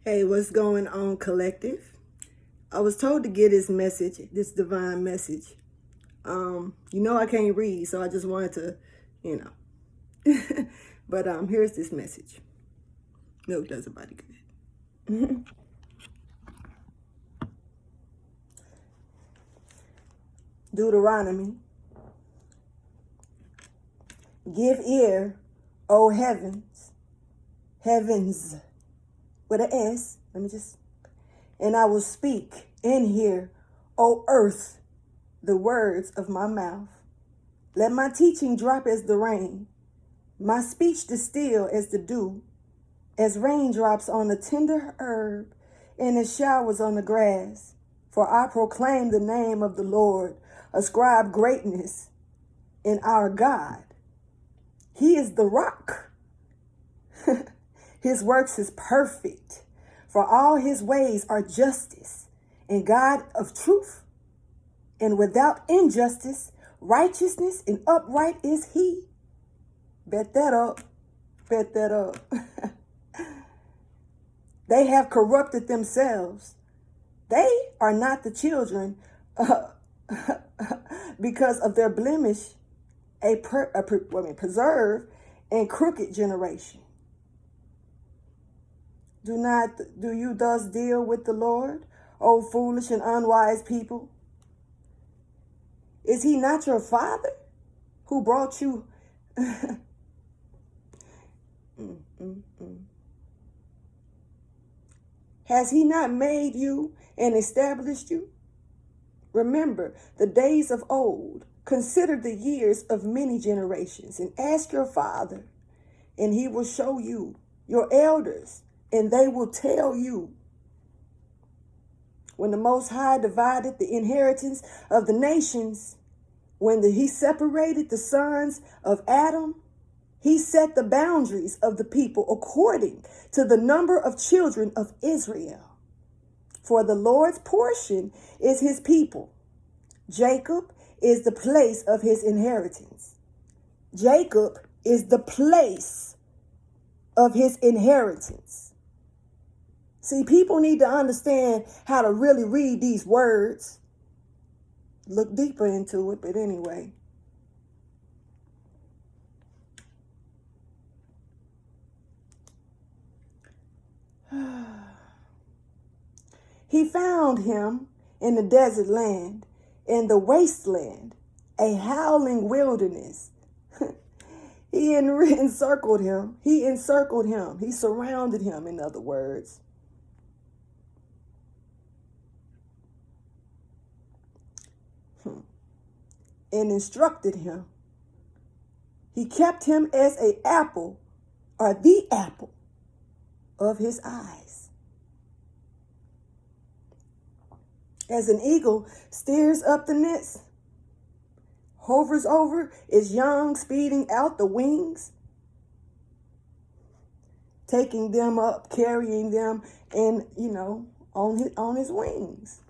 Hey, what's going on, collective? I was told to get this message, this divine message. I can't read, so I just wanted to, you know. But here's this message. Milk does a body good. Deuteronomy. Give ear, O heavens, with an S. And I will speak and hear, O earth, the words of my mouth. Let my teaching drop as the rain, my speech distill as the dew, as raindrops on the tender herb and as showers on the grass. For I proclaim the name of the Lord, ascribe greatness in our God. He is the rock. His works is perfect, for all his ways are justice, and God of truth. And without injustice, righteousness and upright is he. Bet that up. Bet that up. They have corrupted themselves. They are not the children because of their blemish, preserved and crooked generation. Do you thus deal with the Lord, O foolish and unwise people? Is he not your father who brought you? Has he not made you and established you? Remember the days of old. Consider the years of many generations, and ask your father, and he will show you, your elders, and they will tell you. When the Most High divided the inheritance of the nations, when he separated the sons of Adam, he set the boundaries of the people according to the number of children of Israel. For the Lord's portion is his people. Jacob is the place of his inheritance. Jacob is the place of his inheritance. See, people need to understand how to really read these words. Look deeper into it, but anyway. He found him in the desert land, in the wasteland, a howling wilderness. He encircled him. He encircled him. He surrounded him, in other words. And instructed him. He kept him as an apple, or the apple, of his eyes. As an eagle steers up the nest, hovers over its young, speeding out the wings, taking them up, carrying them, and on his wings.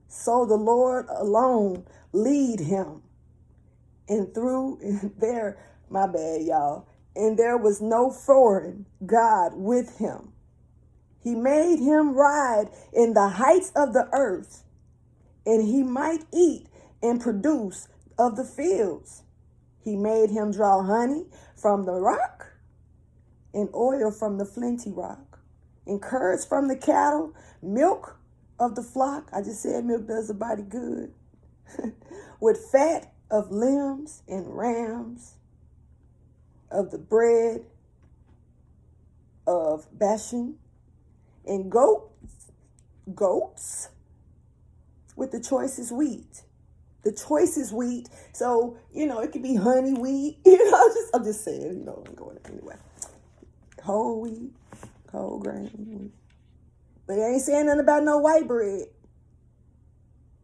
So the Lord alone lead him. And there was no foreign God with him. He made him ride in the heights of the earth, and he might eat and produce of the fields. He made him draw honey from the rock, and oil from the flinty rock, and curds from the cattle, milk of the flock. I just said milk does the body good. With fat of lambs and rams, of the bread of Bashan, and goats with the choicest wheat. The choicest wheat. So, it could be honey wheat. I'm just saying, I'm going anyway. Whole wheat, whole grain wheat. But it ain't saying nothing about no white bread.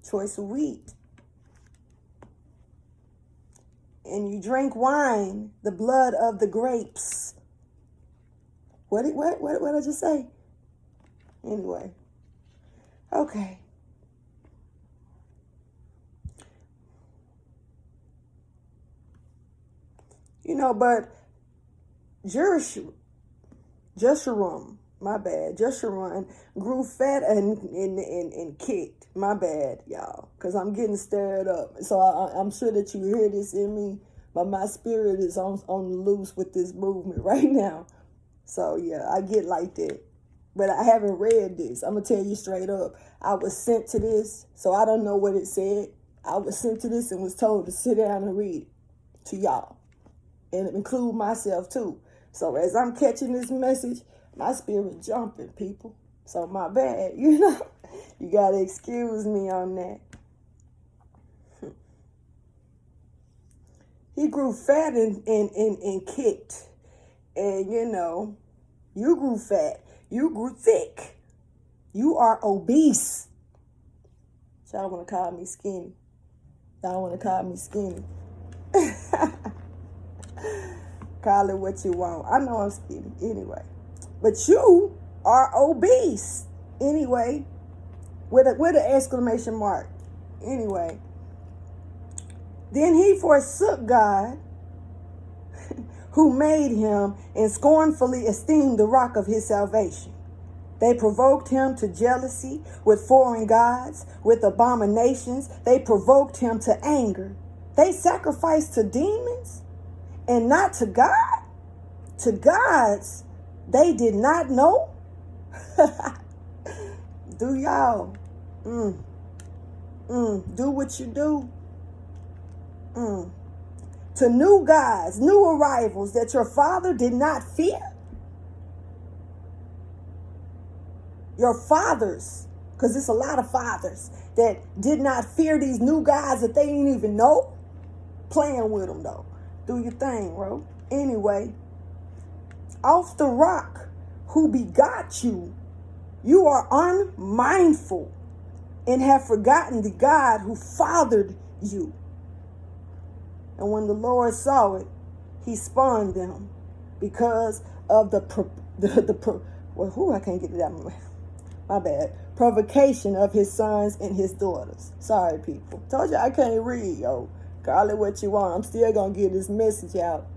Choice of wheat. And you drink wine, the blood of the grapes. What did I just say? Anyway. Okay. But Jeshurun, My bad. Jeshurun grew fat and kicked. My bad, y'all. Because I'm getting stirred up. So I'm sure that you hear this in me. But my spirit is on the loose with this movement right now. So, yeah, I get like that. But I haven't read this. I'm going to tell you straight up. I was sent to this. So I don't know what it said. I was sent to this and was told to sit down and read it to y'all. And include myself, too. So as I'm catching this message, my spirit jumping, people. So my bad, you know. You got to excuse me on that. He grew fat and kicked. And, you know, you grew fat. You grew thick. You are obese. Y'all want to call me skinny. Y'all want to call me skinny. Call it what you want. I know I'm skinny anyway. But you are obese anyway. With an exclamation mark. Anyway. Then he forsook God, who made him, and scornfully esteemed the rock of his salvation. They provoked him to jealousy with foreign gods, with abominations. They provoked him to anger. They sacrificed to demons and not to God. To gods they did not know. Do y'all? Do what you do. To new gods, new arrivals that your father did not fear. Your fathers, because it's a lot of fathers that did not fear these new gods that they didn't even know. Playing with them, though. Do your thing, bro. Anyway, off the rock who begot you, you are unmindful and have forgotten the God who fathered you. And when the Lord saw it, he spurned them because of I can't get it out. My bad. Provocation of his sons and his daughters. Sorry, people. Told you I can't read, yo. Call it what you want. I'm still going to get this message out.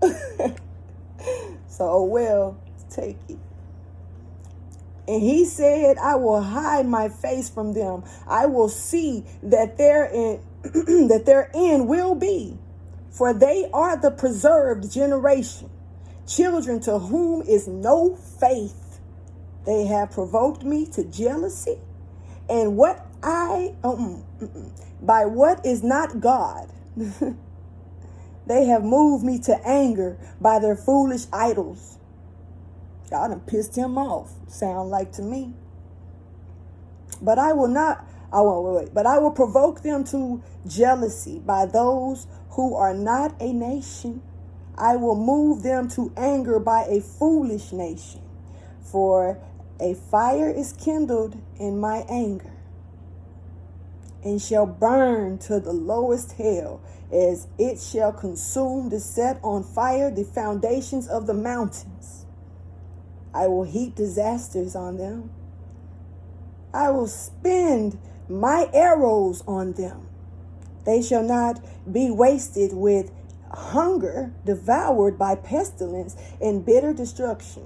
So, well, take it. And he said, I will hide my face from them. I will see that their end will be. For they are the preserved generation, children to whom is no faith. They have provoked me to jealousy, and by what is not God. They have moved me to anger by their foolish idols. Y'all done pissed him off, sound like to me. But I will provoke them to jealousy by those who are not a nation. I will move them to anger by a foolish nation. For a fire is kindled in my anger, and shall burn to the lowest hell, as it shall consume to set on fire the foundations of the mountains. I will heap disasters on them. I will spend my arrows on them. They shall not be wasted with hunger, devoured by pestilence and bitter destruction.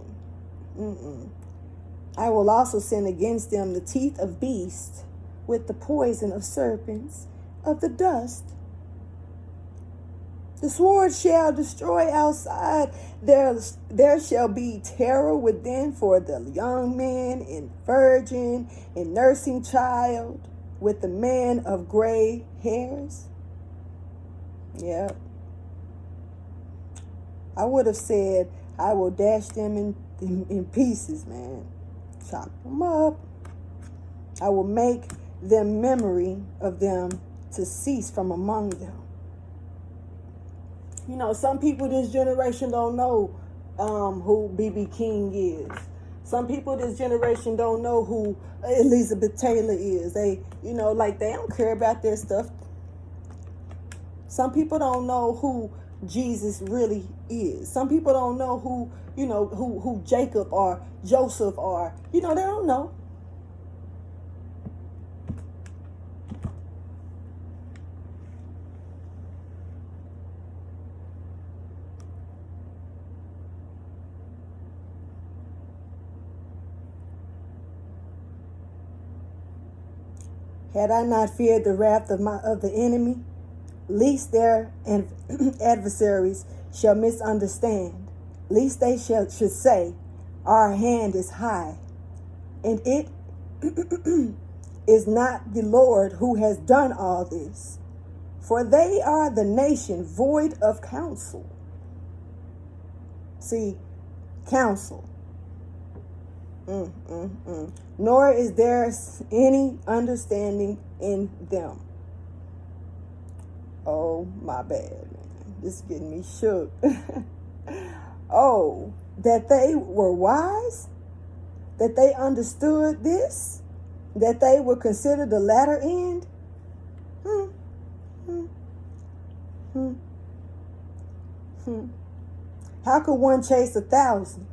I will also send against them the teeth of beasts, with the poison of serpents, of the dust. The sword shall destroy outside. There shall be terror within for the young man and virgin and nursing child, with the man of gray hairs. Yep. I would have said, I will dash them in pieces, man. Chop them up. I will make them memory of them to cease from among them. You know, some people this generation don't know who B.B. King is. Some people this generation don't know who Elizabeth Taylor is. They don't care about their stuff. Some people don't know who Jesus really is. Some people don't know who Jacob or Joseph are. They don't know. Had I not feared the wrath of the enemy, lest their adversaries shall misunderstand, lest they should say, our hand is high, and it is not the Lord who has done all this. For they are the nation void of counsel. See, counsel. Nor is there any understanding in them. Oh, my bad, man. This is getting me shook. Oh, that they were wise, that they understood this, that they would consider the latter end. How could one chase 1,000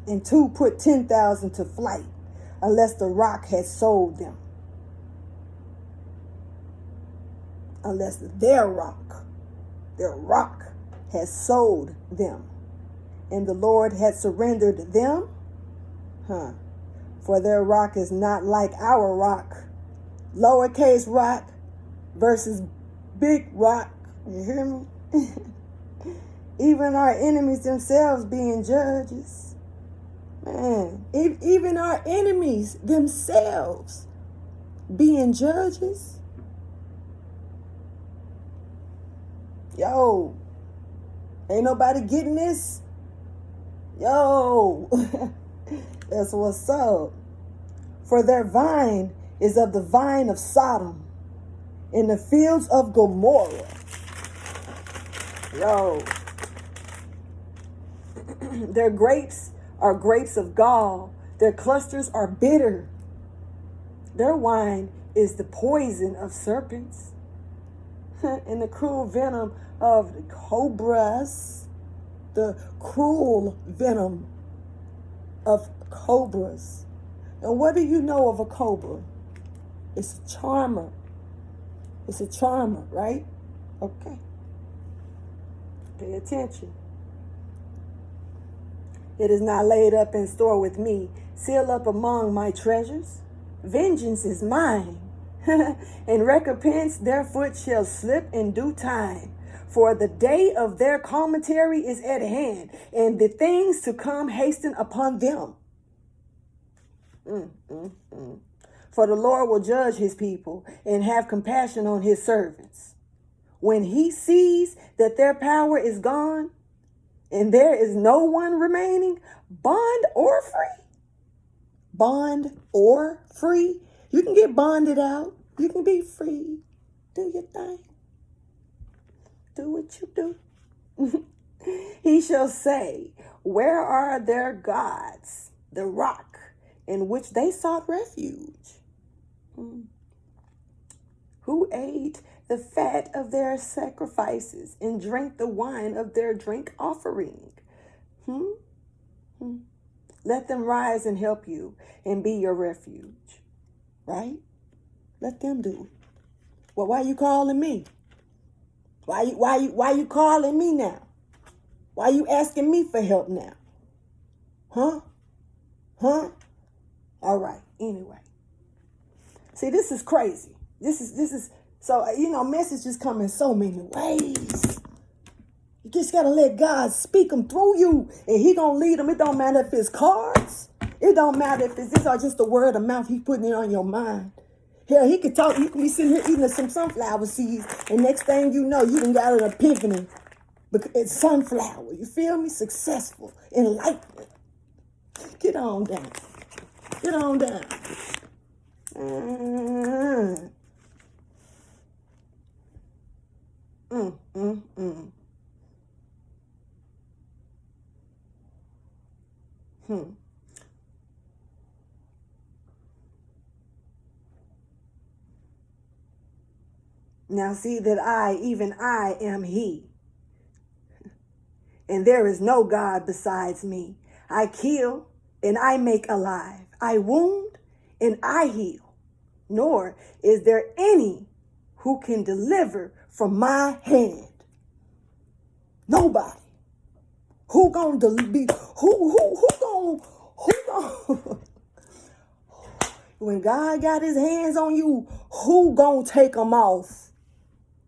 and two put 10,000 to flight unless the rock had sold them? Unless their rock has sold them, and the Lord had surrendered them, for their rock is not like our rock. Lowercase rock versus big rock. You hear me? Even our enemies themselves being judges. Man, even our enemies themselves being judges. Yo, ain't nobody getting this? Yo, that's what's up. For their vine is of the vine of Sodom, in the fields of Gomorrah. Yo, their grapes are grapes of gall. Their clusters are bitter. Their wine is the poison of serpents and the cruel venom of the cobras. The cruel venom of cobras. And what do you know of a cobra? It's a charmer. It's a charmer, right? Okay. Pay attention. It is not laid up in store with me, sealed up among my treasures. Vengeance is mine, and recompense their foot shall slip in due time. For the day of their commentary is at hand, and the things to come hasten upon them. For the Lord will judge his people and have compassion on his servants. When he sees that their power is gone, and there is no one remaining, bond or free. Bond or free. You can get bonded out. You can be free. Do your thing. Do what you do. He shall say, where are their gods, the rock in which they sought refuge? Who ate the fat of their sacrifices and drank the wine of their drink offering? Let them rise and help you and be your refuge. Right? Let them do it. Well, why you calling me? Why you calling me now? Why you asking me for help now? Huh? All right. Anyway. See, this is crazy. This is so, messages come in so many ways. You just got to let God speak them through you, and he going to lead them. It don't matter if it's cards. It don't matter if it's this or just a word of mouth. He putting it on your mind. Hell, he could talk. You can be sitting here eating some sunflower seeds, and next thing you know, you done got an epiphany. Because it's sunflower. You feel me? Successful. Enlightenment. Get on down. Get on down. Now see that even I am he. And there is no God besides me. I kill and I make alive. I wound and I heal. Nor is there any who can deliver from my hand. Nobody. Who gonna be? Who gonna? When God got his hands on you, who gonna take them off?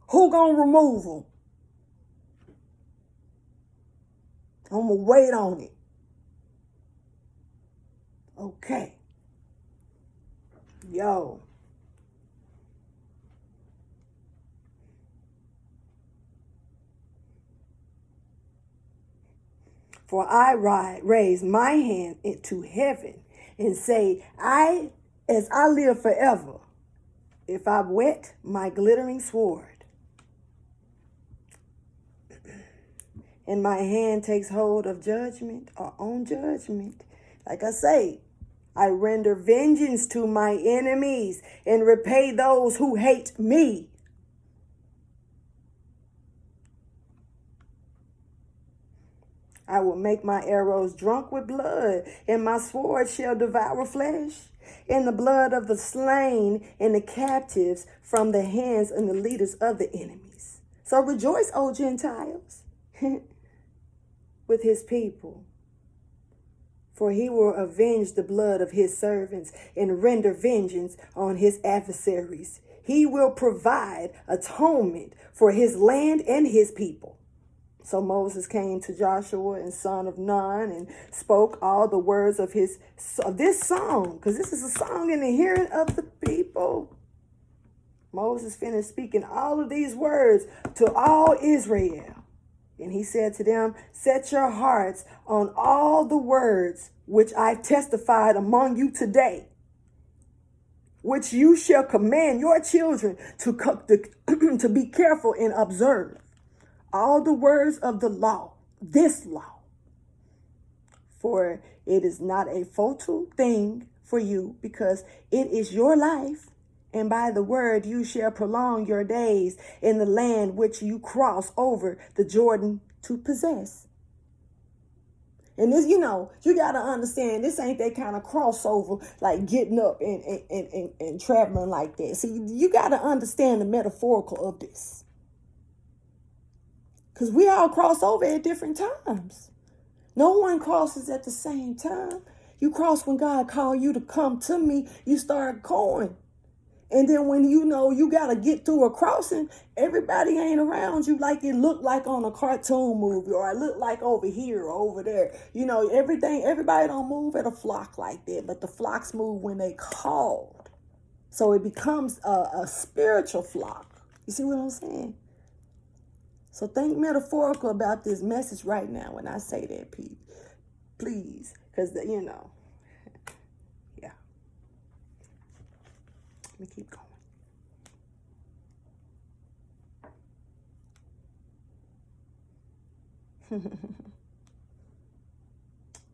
Who gonna remove them? I'm gonna wait on it. Okay. Yo. For I raise my hand into heaven and say, as I live forever, if I whet my glittering sword, and my hand takes hold of judgment or on judgment, like I say, I render vengeance to my enemies and repay those who hate me. I will make my arrows drunk with blood, and my sword shall devour flesh, and the blood of the slain and the captives from the hands and the leaders of the enemies. So rejoice, O Gentiles, with his people. For he will avenge the blood of his servants and render vengeance on his adversaries. He will provide atonement for his land and his people. So Moses came to Joshua and son of Nun and spoke all the words of this song, because this is a song in the hearing of the people. Moses finished speaking all of these words to all Israel. And he said to them, set your hearts on all the words which I've testified among you today, which you shall command your children to be careful and observe. All the words of the law, this law. For it is not a fatal thing for you, because it is your life. And by the word you shall prolong your days in the land which you cross over the Jordan to possess. And this, you got to understand, this ain't that kind of crossover, like getting up and traveling like that. See, you got to understand the metaphorical of this. Because we all cross over at different times. No one crosses at the same time. You cross when God called you to come to me, you start going. And then when you got to get through a crossing, everybody ain't around you like it looked like on a cartoon movie, or it looked like over here or over there. Everybody don't move at a flock like that, but the flocks move when they called. So it becomes a spiritual flock. You see what I'm saying? So think metaphorical about this message right now when I say that, Pete. Please. Because, yeah. Let me keep going.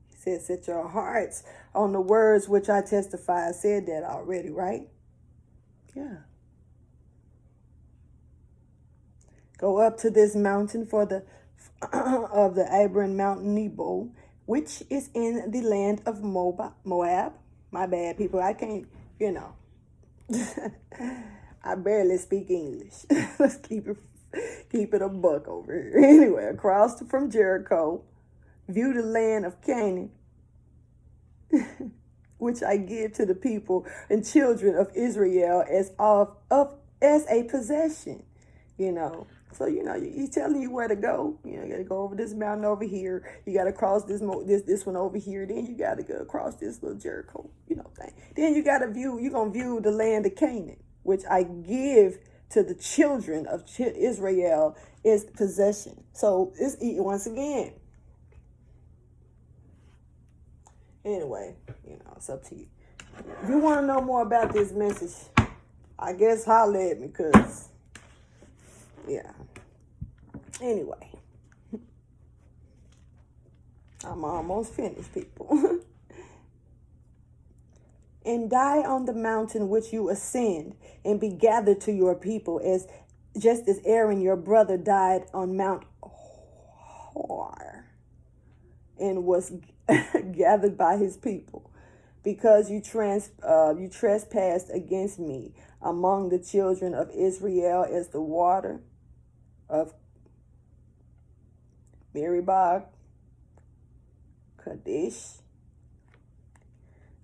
He said, set your hearts on the words which I testify. I said that already, right? Yeah. Go up to this mountain of the Abraham Mountain Nebo, which is in the land of Moab. My bad, people. I can't, I barely speak English. Let's keep it a buck over here. Anyway, across from Jericho, view the land of Canaan, which I give to the people and children of Israel as a possession. So, he's telling you where to go. You got to go over this mountain over here. You got to cross this one over here. Then you got to go across this little Jericho, thing. Then you're going to view the land of Canaan, which I give to the children of Israel as possession. So it's once again. Anyway, it's up to you. If you want to know more about this message, I guess holler at me, because, yeah. Anyway, I'm almost finished, people. And die on the mountain which you ascend, and be gathered to your people, just as Aaron your brother died on Mount Hor, and was gathered by his people, because you trespassed against me among the children of Israel, as the water of Meribah Kadesh.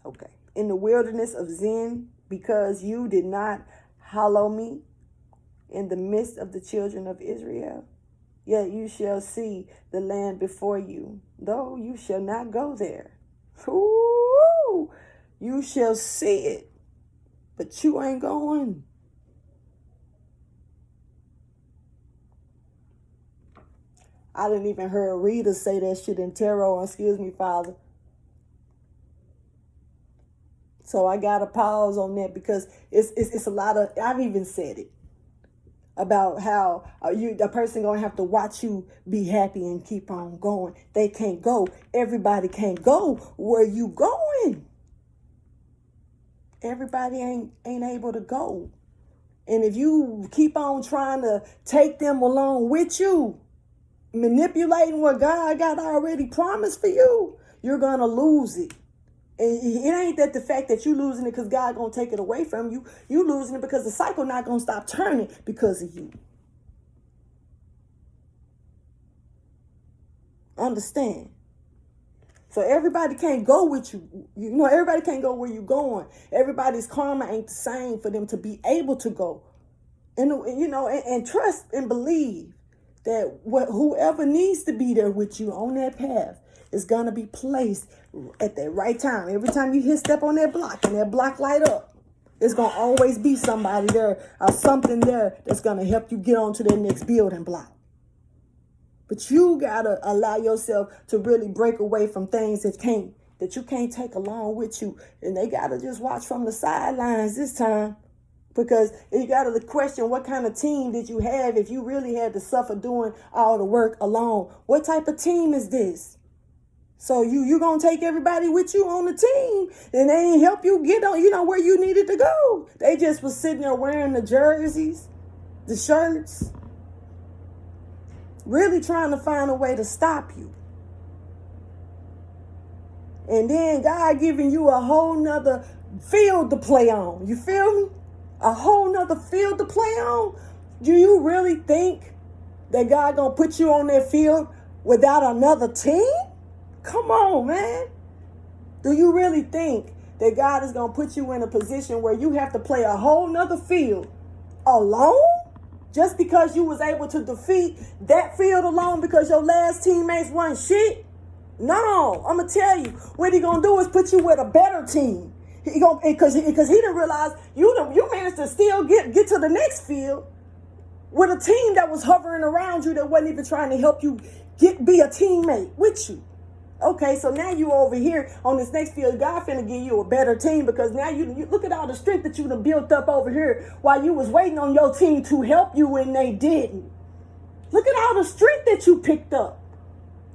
Okay, in the wilderness of Zin, because you did not hallow me in the midst of the children of Israel. Yet you shall see the land before you, though you shall not go there. Ooh, you shall see it, but you ain't going. I didn't even hear Rita say that shit in tarot. Excuse me, Father. So I got to pause on that, because it's a lot of, I've even said it, about how the person going to have to watch you be happy and keep on going. They can't go. Everybody can't go where you going. Everybody ain't able to go. And if you keep on trying to take them along with you, manipulating what God got already promised for you, you're going to lose it. And it ain't that the fact that you losing it because God going to take it away from you. You losing it because the cycle not going to stop turning because of you. Understand? So everybody can't go with you. You know, everybody can't go where you're going. Everybody's karma ain't the same for them to be able to go. And you know, and trust and believe that whoever needs to be there with you on that path is going to be placed at that right time. Every time you step on that block and that block light up, it's going to always be somebody there or something there that's going to help you get on to that next building block. But you got to allow yourself to really break away from things that you can't take along with you. And they got to just watch from the sidelines this time. Because you got to question, what kind of team did you have if you really had to suffer doing all the work alone? What type of team is this? So you going to take everybody with you on the team, and they ain't help you get on, where you needed to go. They just was sitting there wearing the jerseys, the shirts, really trying to find a way to stop you. And then God giving you a whole nother field to play on. You feel me? A whole nother field to play on. Do you really think that God gonna put you on that field without another team? Come on, man. Do you really think that God is gonna put you in a position where you have to play a whole nother field alone? Just because you was able to defeat that field alone because your last teammates weren't shit? No, I'm gonna tell you, what he gonna do is put you with a better team. He gonna, because he didn't realize you managed to still get to the next field with a team that was hovering around you that wasn't even trying to help you be a teammate with you. Okay, so now you over here on this next field, God finna give you a better team, because now you look at all the strength that you done built up over here while you was waiting on your team to help you and they didn't. Look at all the strength that you picked up,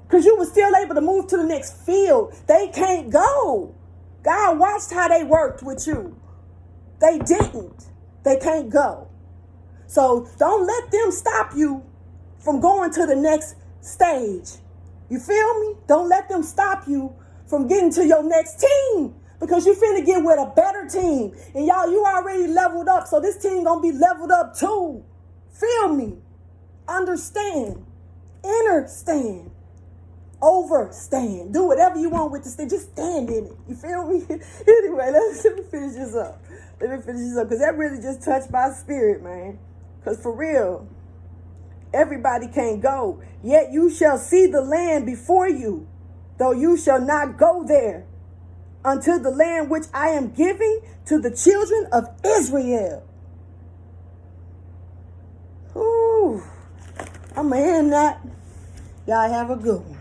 because you were still able to move to the next field. They can't go. God watched how they worked with you. They didn't. They can't go. So don't let them stop you from going to the next stage. You feel me? Don't let them stop you from getting to your next team, because you finna get with a better team. And y'all, you already leveled up, so this team gonna be leveled up too. Feel me? Understand. Understand. Overstand. Do whatever you want with this thing. Just stand in it. You feel me? Anyway, let me finish this up. Because that really just touched my spirit, man. Because for real, everybody can't go. Yet you shall see the land before you, though you shall not go there, until the land which I am giving to the children of Israel. Ooh, I'm going to end that. Y'all have a good one.